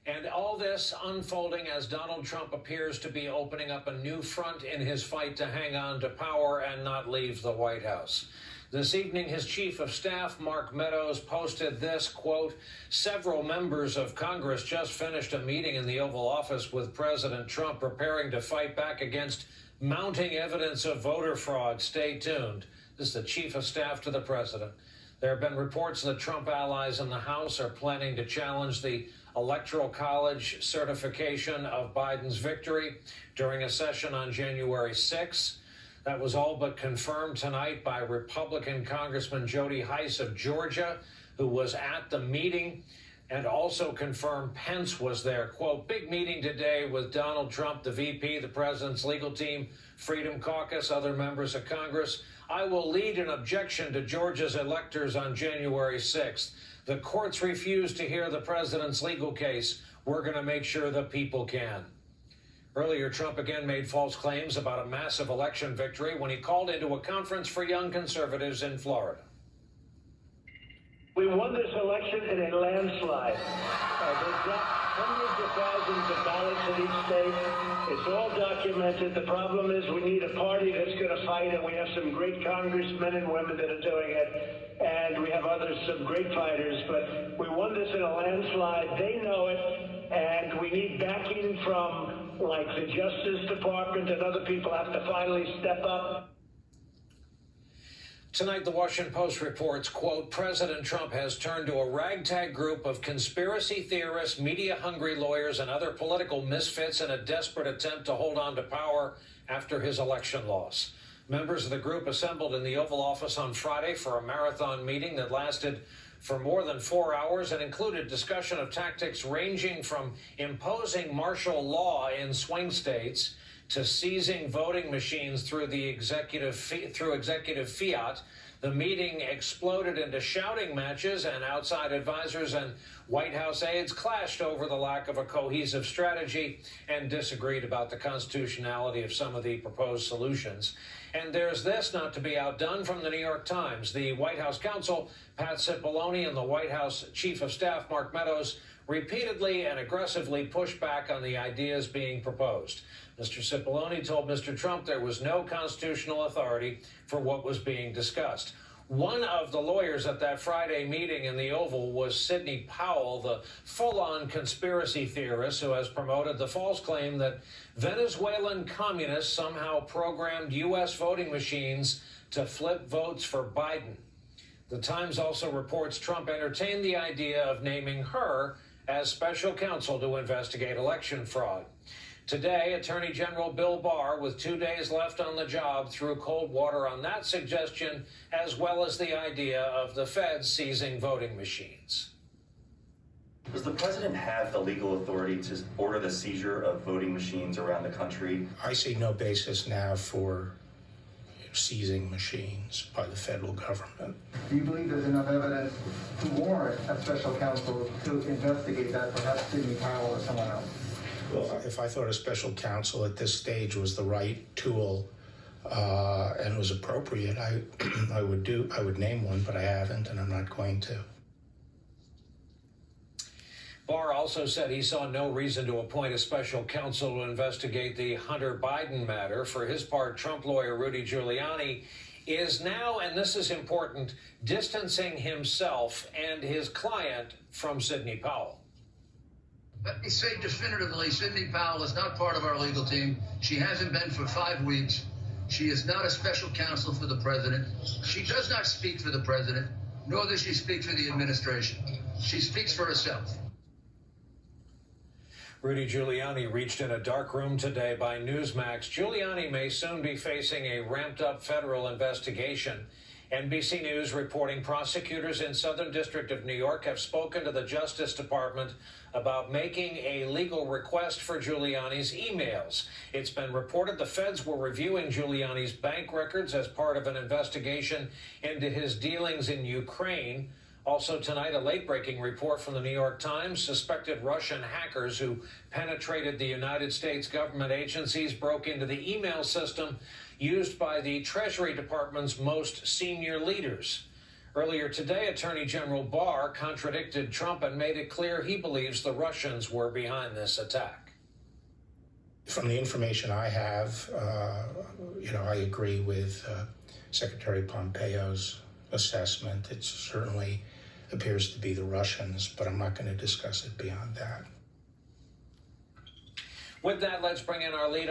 And all this unfolding as Donald Trump appears to be opening up a new front in his fight to hang on to power and not leave the White House. This evening, his chief of staff, Mark Meadows, posted this, quote, "Several members of Congress just finished a meeting in the Oval Office with President Trump preparing to fight back against mounting evidence of voter fraud. Stay tuned." This is the chief of staff to the president. There have been reports that Trump allies in the House are planning to challenge the Electoral College certification of Biden's victory during a session on January 6th. That was all but confirmed tonight by Republican Congressman Jody Hice of Georgia, who was at the meeting, and also confirmed Pence was there. Quote, "Big meeting today with Donald Trump, the VP, the president's legal team, Freedom Caucus, other members of Congress. I will lead an objection to Georgia's electors on January 6th. The courts refuse to hear the president's legal case. We're going to make sure the people can." Earlier, Trump again made false claims about a massive election victory when he called into a conference for young conservatives in Florida. We won this election in a landslide. They've got hundreds of thousands of ballots in each state. It's all documented. The problem is we need a party that's going to fight, and we have some great congressmen and women that are doing it, and we have some great fighters, but we won this in a landslide. They know it, and we need backing from, like, the Justice Department, and other people have to finally step up. Tonight, the Washington Post reports, quote, "President Trump has turned to a ragtag group of conspiracy theorists, media-hungry lawyers, and other political misfits in a desperate attempt to hold on to power after his election loss." Members of the group assembled in the Oval Office on Friday for a marathon meeting that lasted for more than 4 hours and included discussion of tactics ranging from imposing martial law in swing states to seizing voting machines through executive fiat. The meeting exploded into shouting matches, and outside advisors and White House aides clashed over the lack of a cohesive strategy and disagreed about the constitutionality of some of the proposed solutions. And there's this not to be outdone from the New York Times. The White House counsel, Pat Cipollone, and the White House chief of staff, Mark Meadows, repeatedly and aggressively pushed back on the ideas being proposed. Mr. Cipollone told Mr. Trump there was no constitutional authority for what was being discussed. One of the lawyers at that Friday meeting in the Oval was Sidney Powell, the full-on conspiracy theorist who has promoted the false claim that Venezuelan communists somehow programmed U.S. voting machines to flip votes for Biden. The Times also reports Trump entertained the idea of naming her as special counsel to investigate election fraud. Today, Attorney General Bill Barr, with 2 days left on the job, threw cold water on that suggestion, as well as the idea of the feds seizing voting machines. Does the president have the legal authority to order the seizure of voting machines around the country? I see no basis now for seizing machines by the federal government. Do you believe there's enough evidence to warrant a special counsel to investigate that, perhaps Sidney Powell or someone else? Well, if I thought a special counsel at this stage was the right tool and was appropriate, I would name one, but I haven't, and I'm not going to. Barr also said he saw no reason to appoint a special counsel to investigate the Hunter Biden matter. For his part, Trump lawyer Rudy Giuliani is now, and this is important, distancing himself and his client from Sidney Powell. Let me say definitively, Sidney Powell is not part of our legal team. She hasn't been for 5 weeks. She is not a special counsel for the president. She does not speak for the president, nor does she speak for the administration. She speaks for herself. Rudy Giuliani reached in a dark room today by Newsmax. Giuliani may soon be facing a ramped-up federal investigation. NBC News reporting prosecutors in Southern District of New York have spoken to the Justice Department about making a legal request for Giuliani's emails. It's been reported the feds were reviewing Giuliani's bank records as part of an investigation into his dealings in Ukraine. Also tonight, a late-breaking report from the New York Times. Suspected Russian hackers who penetrated the United States government agencies broke into the email system used by the Treasury Department's most senior leaders. Earlier today, Attorney General Barr contradicted Trump and made it clear he believes the Russians were behind this attack. From the information I have, I agree with Secretary Pompeo's assessment. It certainly appears to be the Russians, but I'm not going to discuss it beyond that. With that, let's bring in our lead